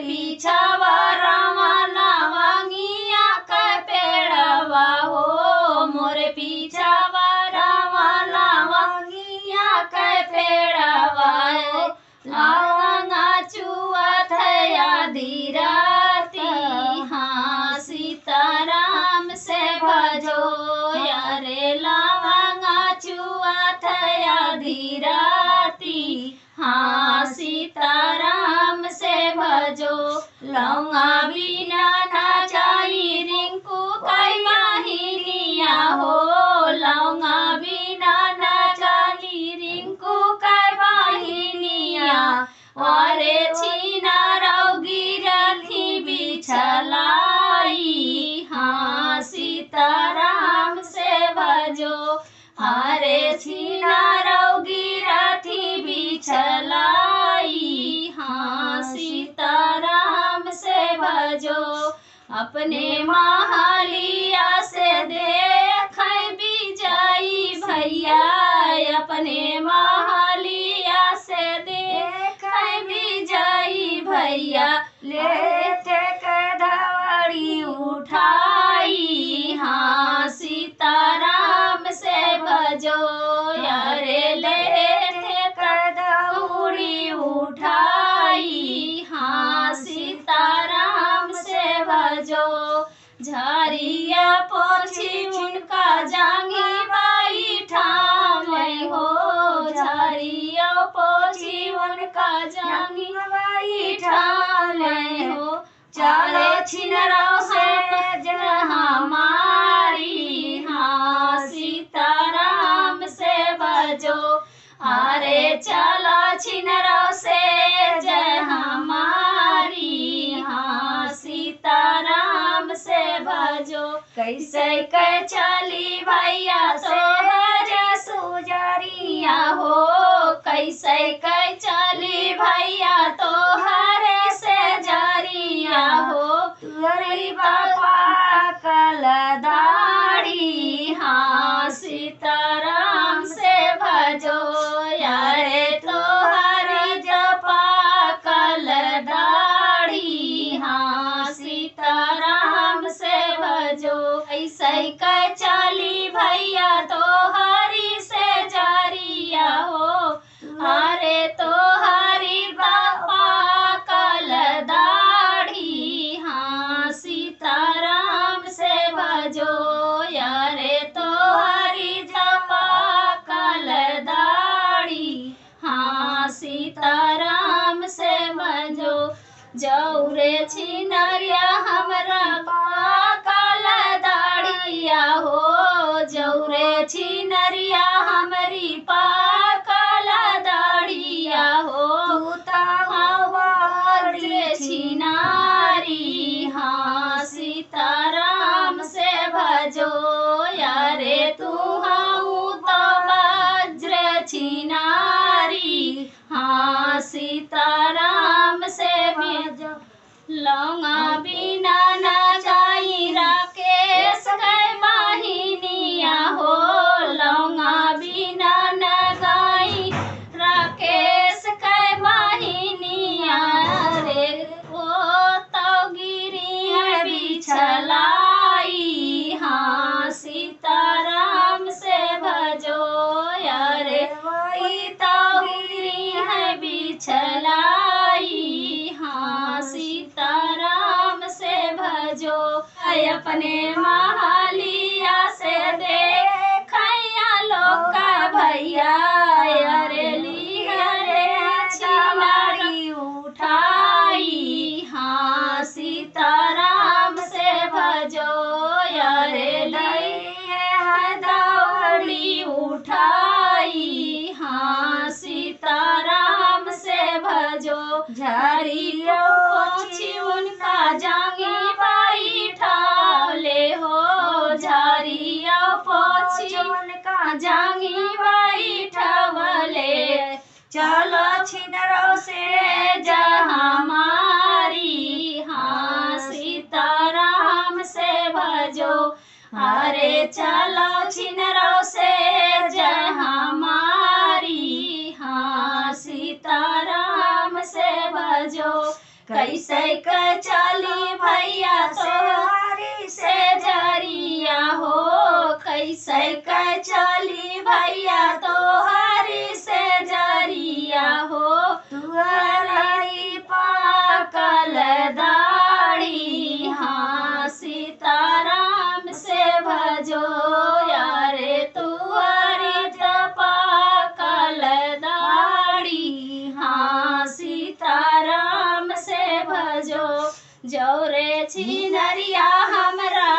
पीछावा रामा लवंगिया के पेड़वा हो मोरे पीछावा रामा लवंगिया के पेड़वा हो लवंगा चुअत आधी राती हाँ सीताराम से भजो यारे लवंगा चुअत आधी राती हाँ सीताराम से भजो लौंगा बिना ना जाई रिंकू कई वाहिनिया हो लौंगा बिना ना जाई रिंकू कई वाहिनिया वारे छीना रौगी रथी बिछलाई हाँ सीताराम से भजो हरे छीना रौगी रथी बिछलाई हाँ सीताराम से भजो अपने महालिया से देख विजयी भैया अपने महालिया से देख विजयी भैया लेते कदवड़ी उठाई हाँ सीताराम से भजो यारे लेते कदवड़ी उठाई हाँ सीताराम से भजो झरिया पोछी उनका जांगी बाई ठाम हो झरिया पोछी उनका जांगी बाई ठाम हो चले छिनरो से हमारी हाँ सीताराम से भजो अरे चलो छिनरो से जय हमारी हाँ सीताराम से भजो कैसे कै चली भैया सोहर सुजरिया हो कैसे कै चली भैया तो हरे से जरिया हो तुअरी बापा कल दाढ़ी हाँ सीताराम से भजो यारे तो हरे जपा कल दाढ़ी हाँ सीताराम से भजो ऐसे कै चली भैया तो हरी से जरिया हो अरे तो हरी बापा कल दाढ़ी हाँ सीताराम से भजो यारे तो हरी जपा कल दाढ़ी हाँ सीताराम से भजो जौरे छिनरिया हमरा पाकल दाढ़िया हो जौरे छिनरिया हमारी पाकल दाढ़िया हो तूतारे छिनारी हाँ सीताराम से भजो यारे तू हाँ तो वज्र छिनारी हाँ सीताराम से भजो लौंगा बिना ना जाई राकेश कै वाहिनिया हो लौंगा बिना ना गाई राकेश कै वाहिनिया रे ओ तो गिरी है बिछलाई हाँ सीताराम से भजो यारे वही तो गिरी है बिछलाई हाँ सीताराम से भजो अपने महालिया से देखैया लोका भैया अरे लिहरे छिनारी उठाई हाँ सीताराम से भजो अरे लिहे दौड़ी उठाई हाँ सीताराम से भजो झरियो पोछी उनका जांगी बाई ठाले हो झरियो पोछी उनका जांगी बाई ठावले चलो छिनरो से जा हमारी हाँ सीताराम से भजो अरे चलो छिनरो से जय हमारी हाँ सीताराम से भजो कैसे क चली भैया तोहरी से जरिया हो, कैसे क चली भैया तोहरी से जरिया हो। तुअरी पाकल दाढ़ी हाँ सीताराम से भजो यारे तुअरी पाकल दाढ़ी हाँ सीताराम से भजो। जौरे छिनरिया हमरा